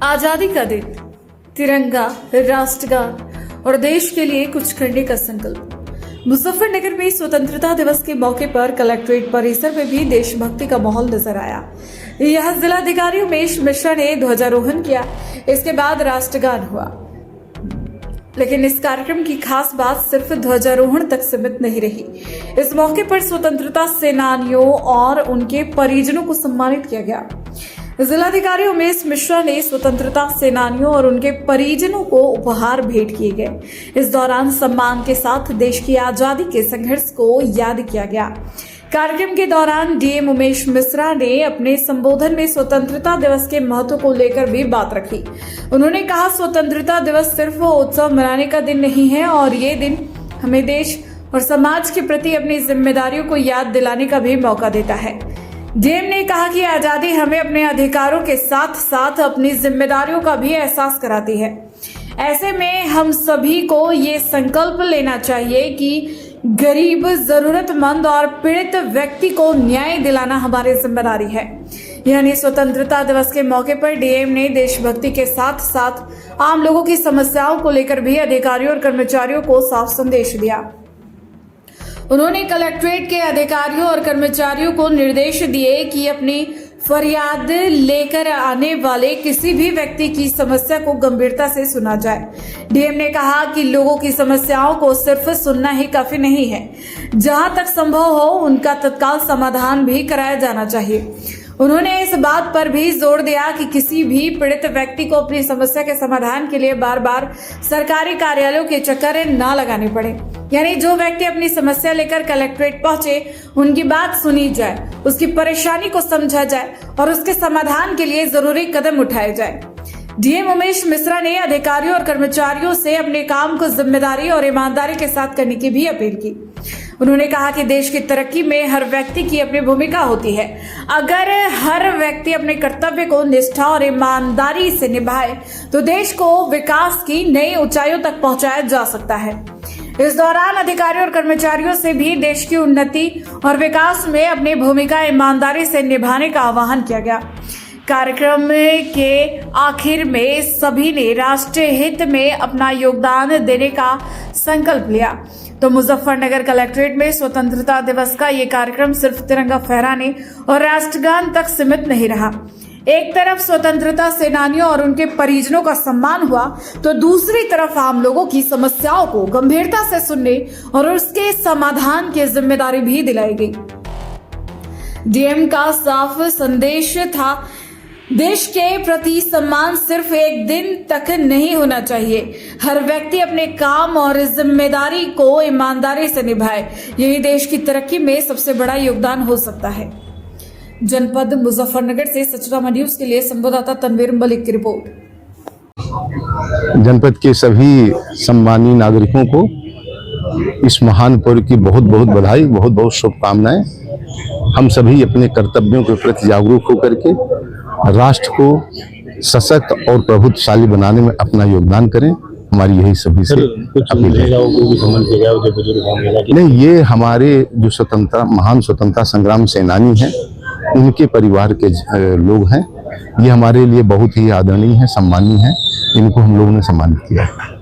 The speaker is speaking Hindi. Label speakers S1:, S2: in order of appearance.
S1: आजादी का दिन, तिरंगा, राष्ट्रगान और देश के लिए कुछ करने का संकल्प। मुजफ्फरनगर में स्वतंत्रता दिवस के मौके पर कलेक्ट्रेट परिसर में भी देशभक्ति का माहौल नजर आया। यहां जिलाधिकारी उमेश मिश्रा ने ध्वजारोहण किया। इसके बाद राष्ट्रगान हुआ। लेकिन इस कार्यक्रम की खास बात सिर्फ ध्वजारोहण तक सीमित नहीं रही। इस मौके पर स्वतंत्रता सेनानियों और उनके परिजनों को सम्मानित किया गया। जिलाधिकारी उमेश मिश्रा ने स्वतंत्रता सेनानियों और उनके परिजनों को उपहार भेंट किए गए। इस दौरान सम्मान के साथ देश की आजादी के संघर्ष को याद किया गया। कार्यक्रम के दौरान डीएम उमेश मिश्रा ने अपने संबोधन में स्वतंत्रता दिवस के महत्व को लेकर भी बात रखी। उन्होंने कहा, स्वतंत्रता दिवस सिर्फ उत्सव मनाने का दिन नहीं है और ये दिन हमें देश और समाज के प्रति अपनी जिम्मेदारियों को याद दिलाने का भी मौका देता है। डीएम ने कहा कि आजादी हमें अपने अधिकारों के साथ साथ अपनी जिम्मेदारियों का भी एहसास कराती है। ऐसे में हम सभी को ये संकल्प लेना चाहिए कि गरीब, जरूरतमंद और पीड़ित व्यक्ति को न्याय दिलाना हमारी जिम्मेदारी है। यानी स्वतंत्रता दिवस के मौके पर डीएम ने देशभक्ति के साथ साथ आम लोगों की समस्याओं को लेकर भी अधिकारियों और कर्मचारियों को साफ संदेश दिया। उन्होंने कलेक्ट्रेट के अधिकारियों और कर्मचारियों को निर्देश दिए कि अपनी फरियाद लेकर आने वाले किसी भी व्यक्ति की समस्या को गंभीरता से सुना जाए। डीएम ने कहा कि लोगों की समस्याओं को सिर्फ सुनना ही काफी नहीं है, जहां तक संभव हो उनका तत्काल समाधान भी कराया जाना चाहिए। उन्होंने इस बात पर भी जोर दिया कि किसी भी पीड़ित व्यक्ति को अपनी समस्या के समाधान के लिए बार बार सरकारी कार्यालयों के चक्कर न लगाने पड़े। यानी जो व्यक्ति अपनी समस्या लेकर कलेक्ट्रेट पहुंचे, उनकी बात सुनी जाए, उसकी परेशानी को समझा जाए और उसके समाधान के लिए जरूरी कदम उठाए जाए। डीएम उमेश मिश्रा ने अधिकारियों और कर्मचारियों से अपने काम को जिम्मेदारी और ईमानदारी के साथ करने की भी अपील की। उन्होंने कहा कि देश की तरक्की में हर व्यक्ति की अपनी भूमिका होती है। अगर हर व्यक्ति अपने कर्तव्य को निष्ठा और ईमानदारी से निभाए तो देश को विकास की नई ऊंचाइयों तक पहुंचाया जा सकता है। इस दौरान अधिकारियों और कर्मचारियों से भी देश की उन्नति और विकास में अपनी भूमिका ईमानदारी से निभाने का आह्वान किया गया। कार्यक्रम के आखिर में सभी ने राष्ट्रीय हित में अपना योगदान देने का संकल्प लिया। तो मुजफ्फरनगर कलेक्ट्रेट में स्वतंत्रता दिवस का ये कार्यक्रम सिर्फ तिरंगा फहराने और राष्ट्रगान तक सीमित नहीं रहा। एक तरफ स्वतंत्रता सेनानियों और उनके परिजनों का सम्मान हुआ, तो दूसरी तरफ आम लोगों की समस्याओं को गंभीरता से सुनने और उसके समाधान की जिम्मेदारी भी दिलाई गई। डीएम का साफ संदेश था, देश के प्रति सम्मान सिर्फ एक दिन तक नहीं होना चाहिए। हर व्यक्ति अपने काम और जिम्मेदारी को ईमानदारी से निभाए। यही देश की तरक्की में सबसे बड़ा योगदान हो सकता है। जनपद मुजफ्फरनगर से सचरामा न्यूज के लिए संवाददाता तनवीर मलिक की रिपोर्ट।
S2: जनपद के सभी सम्मानीय नागरिकों को इस महान पर्व की बहुत बहुत बधाई, बहुत बहुत शुभकामनाएं। हम सभी अपने कर्तव्यों के प्रति जागरूक होकर के राष्ट्र को सशक्त और प्रभुत्वशाली बनाने में अपना योगदान करें। हमारी यही सभी से अपील है। नहीं, ये हमारे जो महान स्वतंत्रता संग्राम सेनानी हैं, उनके परिवार के लोग हैं। ये हमारे लिए बहुत ही आदरणीय है, सम्मानीय है। इनको हम लोगों ने सम्मानित किया है।